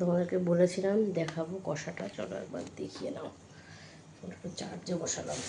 তোমাদেরকে বলেছিলাম দেখাবো কষাটা, চলো একবার দেখিয়ে নাও। একটু চার্জে বসালাম।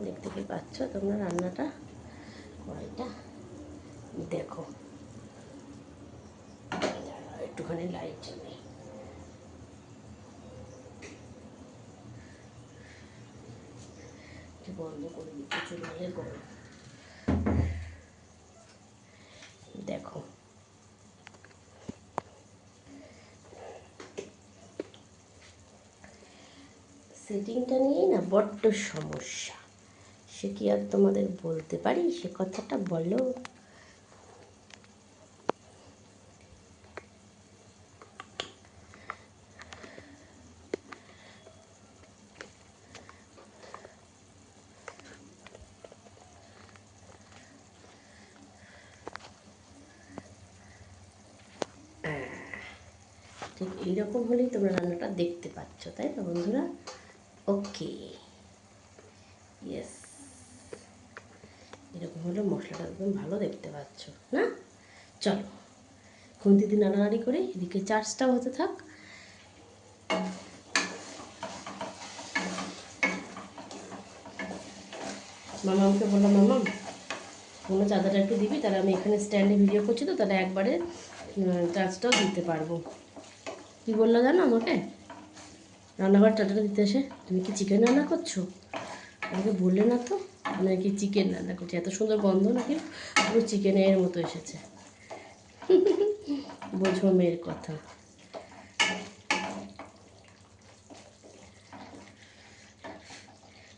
দেখতে কি পাচ্ছ তোমরা রান্নাটা? কড়াইটা দেখো, একটুখানি লাইট জ্বালে। বন্ধ করে দিতে চলে গরম। দেখো সেটিংটা নিয়েই না বড্ড সমস্যা। সে কি আর তোমাদের বলতে পারি? সে কথাটা বলো। ঠিক এইরকম হলেই তোমরা রান্নাটা দেখতে পাচ্ছ, তাই তো বন্ধুরা? ওকে, ইয়েস, এরকম হলে মশলাটা একদম ভালো দেখতে পাচ্ছ না? চলো খুন্তি দিয়ে নাড়ানাড়ি করে এদিকে চার্জটাও হতে থাক। মামাকে বললাম, মামাম কোনো চাঁদাটা একটু দিবি, তাহলে আমি এখানে স্ট্যান্ডে ভিডিও করছি তো, তাহলে একবারে চার্জটাও দিতে পারবো। কী বললো জানো আমাকে? রান্নাঘর চার্জটা দিতে এসে, তুমি কি চিকেন রান্না করছো? আমাকে বললে না তো, আমি নাকি চিকেন রান্না করছি। এত সুন্দর গন্ধ নাকি পুরো চিকেনের মতো এসেছে। বোঝো মেয়ের কথা।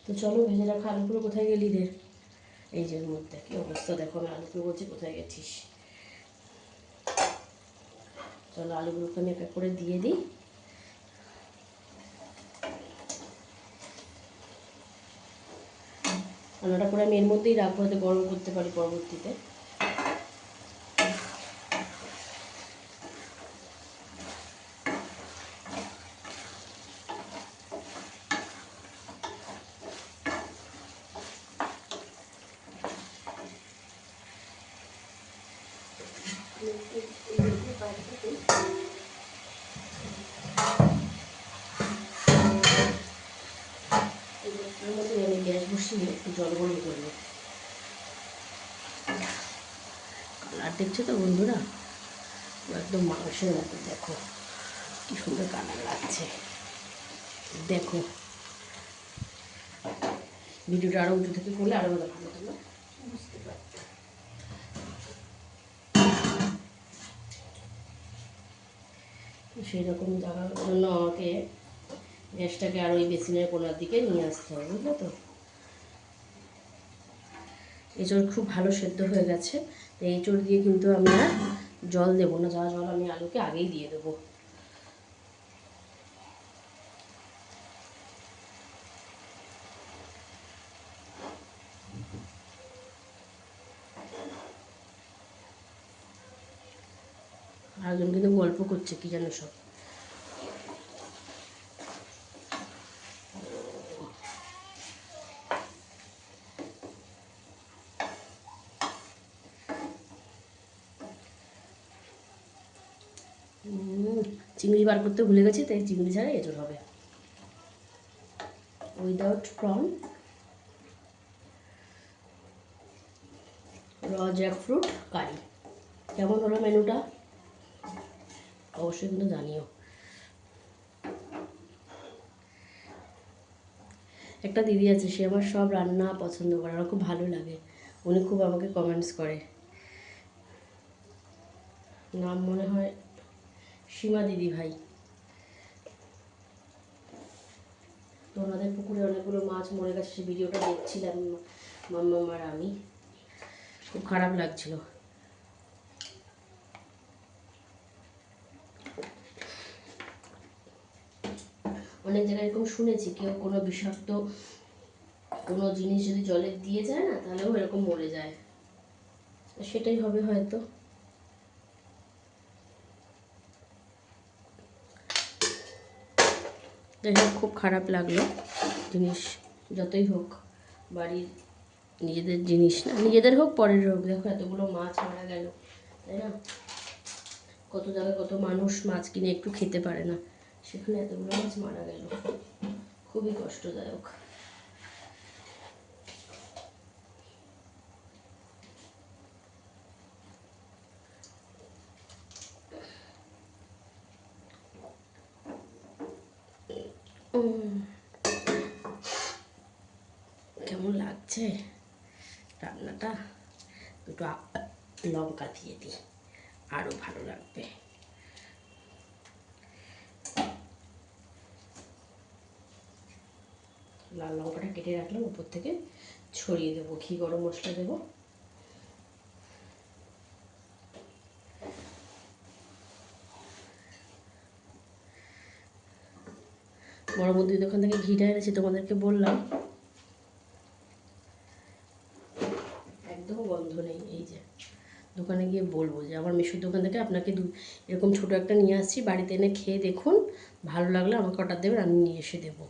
তো চলো, ভেজে রাখা আলুগুলো কোথায় গেলি রে? এই যে মধ্যে কি অবস্থা দেখো, আমি আলুগুলো বলছি কোথায় গেছিস। চলো আলুগুলোকে আমি এক এক করে দিয়ে দিই। রান্নাটা করে আমি এর মধ্যেই রাখবো, যাতে গরম করতে পারি পরবর্তীতে। এর মধ্যে আমি গ্যাস বসিয়ে একটু জল গরম করবো। কালার দেখছো তো বন্ধুরা, একদম মাংসের মতো। দেখো কি সুন্দর কালার লাগছে। দেখো ভিডিওটা আরও উঁচু থেকে করলে আরও ভালো তোমরা বুঝতে পারবে। সেই রকম জায়গার জন্য আমাকে গ্যাসটাকে আরও ওই বেসিনের কোনার দিকে নিয়ে আসতে হবে, বুঝলে তো? এঁচড় খুব ভালো সেদ্ধ হয়ে গেছে। এই এঁচড় দিয়ে কিন্তু আমি আর জল দেবো না, যা জল আমি আলুকে আগেই দিয়ে দেবো। আরেকজন কিন্তু গল্প করছে কি যেন সব। চিংড়ি বার করতে ভুলে গেছি, তাই চিংড়ি ছাড়া এঁচড় হবে, উইদাউট প্রন। র জ্যাকফ্রুট কারি। কেমন হলো মেনুটা অবশ্যই কিন্তু জানিও। একটা দিদি আছে, সে আমার সব রান্না পছন্দ করে, আমার খুব ভালো লাগে। উনি খুব আমাকে কমেন্টস করে। নাম মনে হয় সীমা দিদি ভাই। তো ওনাদের পুকুরে অনেকগুলো মাছ মরে গেছে, সে ভিডিওটা দেখছিলাম মাম্মা আর আমি। খুব খারাপ লাগছিল। অনেক জায়গায় এরকম শুনেছি, কেউ কোনো বিষাক্ত কোনো জিনিস যদি জলে দিয়ে যায় না, তাহলেও এরকম মরে যায়। সেটাই হবে হয়তো। যাই হোক, খুব খারাপ লাগলো। জিনিস যতই হোক বাড়ির নিজেদের জিনিস না, নিজেদের হোক পরের হোক, দেখো এতগুলো মাছ মারা গেল, তাই না? কত জায়গায় কত মানুষ মাছ কিনে একটু খেতে পারে না, সেখানে এতগুলো মাছ মারা গেল, খুবই কষ্টদায়ক। কেমন লাগছে রান্নাটা? দুটো লঙ্কা দিয়ে দিই, আরও ভালো লাগবে। লাল লঙ্কাটা কেটে রাখলাম, উপর থেকে ছড়িয়ে দেবো, ঘি গরম মশলা দেবো। বড় মুদির দোকান থেকে ঘিটা এনেছি, তোমাদেরকে বললাম, একদম গন্ধ নেই। এই যে দোকানে গিয়ে বলবো যে আমার মিশুর দোকান থেকে আপনাকে এরকম ছোটো একটা নিয়ে আসছি, বাড়িতে এনে খেয়ে দেখুন, ভালো লাগলে আমাকে অর্ডার দেবেন, আমি নিয়ে এসে দেবো।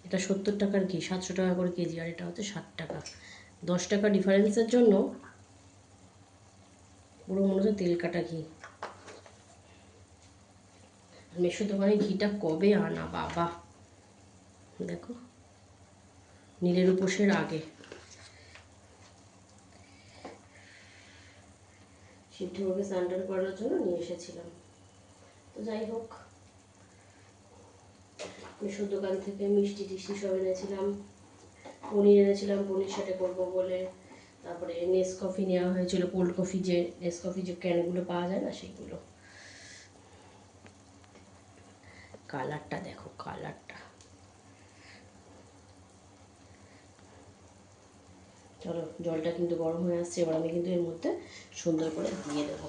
এটা 70 টাকার ঘি, 700 টাকা করে কেজি, আর এটা হচ্ছে 60 টাকা। 10 টাকা ডিফারেন্সের জন্য পুরো মনে হচ্ছে তেল কাটা ঘি। মিশুর দোকানে ঘিটা কবে আনা বাবা, দেখো নীলের উপোসের আগে, শিব ঠাকুরকে স্নান করানোর জন্য নিয়ে এসেছিলাম। তো যাই হোক, মিশুর দোকান থেকে মিষ্টি টিষ্টি সব এনেছিলাম, পনির এনেছিলাম, পনির সাথে করবো বলে। তারপরে নেসকফি নেওয়া হয়েছিল, কোল্ড কফি, যে নেসকফি যে ক্যানগুলো পাওয়া যায় না সেইগুলো। কালারটা দেখো, কালারটা। চলো, জলটা কিন্তু গরম হয়ে আসছে, এবার আমি কিন্তু এর মধ্যে সুন্দর করে দিয়ে দেবো।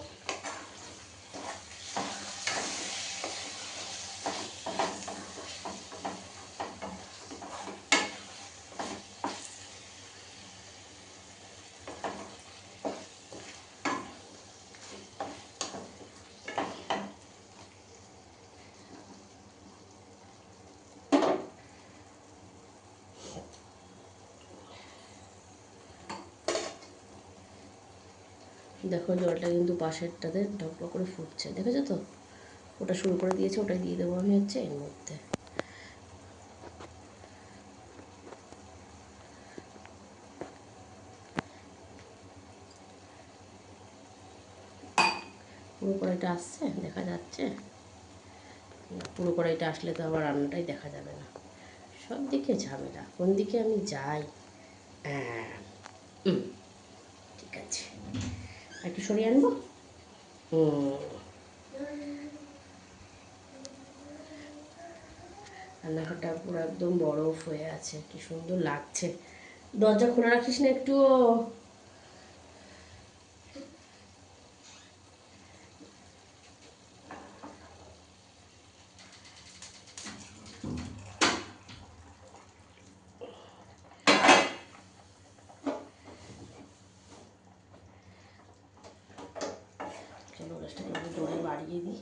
দেখো জলটা কিন্তু পাশেরটাতে ঢকঢক করে ফুটছে, দেখেছো তো? ওটা শুরু করে দিয়েছে, ওটাই দিয়ে দেবো আমি হচ্ছে এর মধ্যে। পুরো কড়াইটা আসছে, দেখা যাচ্ছে? পুরো কড়াইটা আসলে তো আবার রান্নাটাই দেখা যাবে না, সব দিকে ঝামেলা, কোন দিকে আমি যাই। হ্যাঁ, ঠিক আছে, একটু সরিয়ে আনবো। রান্নাঘরটা পুরো একদম বরফ হয়ে আছে, কি সুন্দর লাগছে। দরজা খোলা রাখিস না একটু? চলো গ্যাসটাকে একটু জোরে বাড়িয়ে দিই।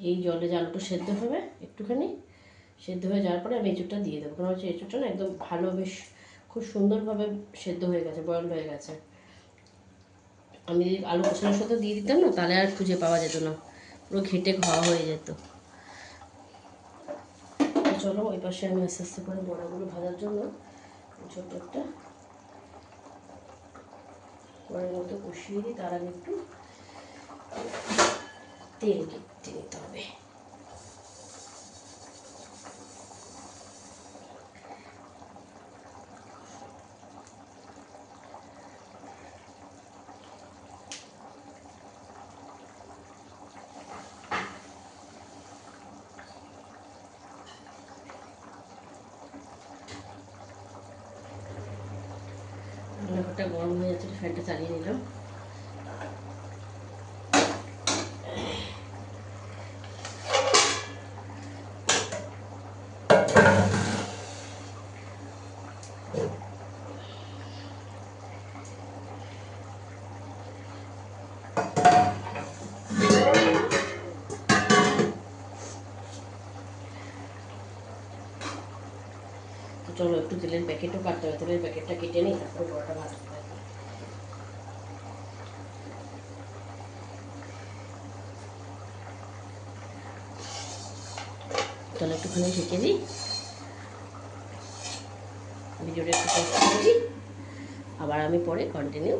এই জলে আলুটা সেদ্ধ হবে একটুখানি, সেদ্ধ হয়ে যাওয়ার পরে আমি এঁচুড়টা দিয়ে দেবো, কারণ হচ্ছে এঁচুড়টা না একদম ভালো, বেশ খুব সুন্দরভাবে সেদ্ধ হয়ে গেছে, বয়েল হয়ে গেছে। আমি যদি আলু কষানোর সাথে দিয়ে দিতাম না, তাহলে আর খুঁজে পাওয়া যেত না, পুরো ঘেটে খাওয়া হয়ে যেত। চলো ওই পাশে আমি আস্তে আস্তে করে বড়াগুলো ভাজার জন্য ছোট্ট একটা কড়াইয়ের মতো কষিয়ে দিই। তার আগে একটু তেল কেটে নিতে হবে। রান্নাঘরটা গরম হয়ে যাচ্ছে, ফ্যানটা চালিয়ে নিলাম। চলো একটু তেলের প্যাকেটও কাটতে হবে, তেলের প্যাকেটটা কেটে নিই, তারপরে বড়াটা ভাজতে থাকি। চলো একটুখানি ঢেকে দিই, ভিডিওটা একটু কষ্ট করি, আবার আমি পরে কন্টিনিউ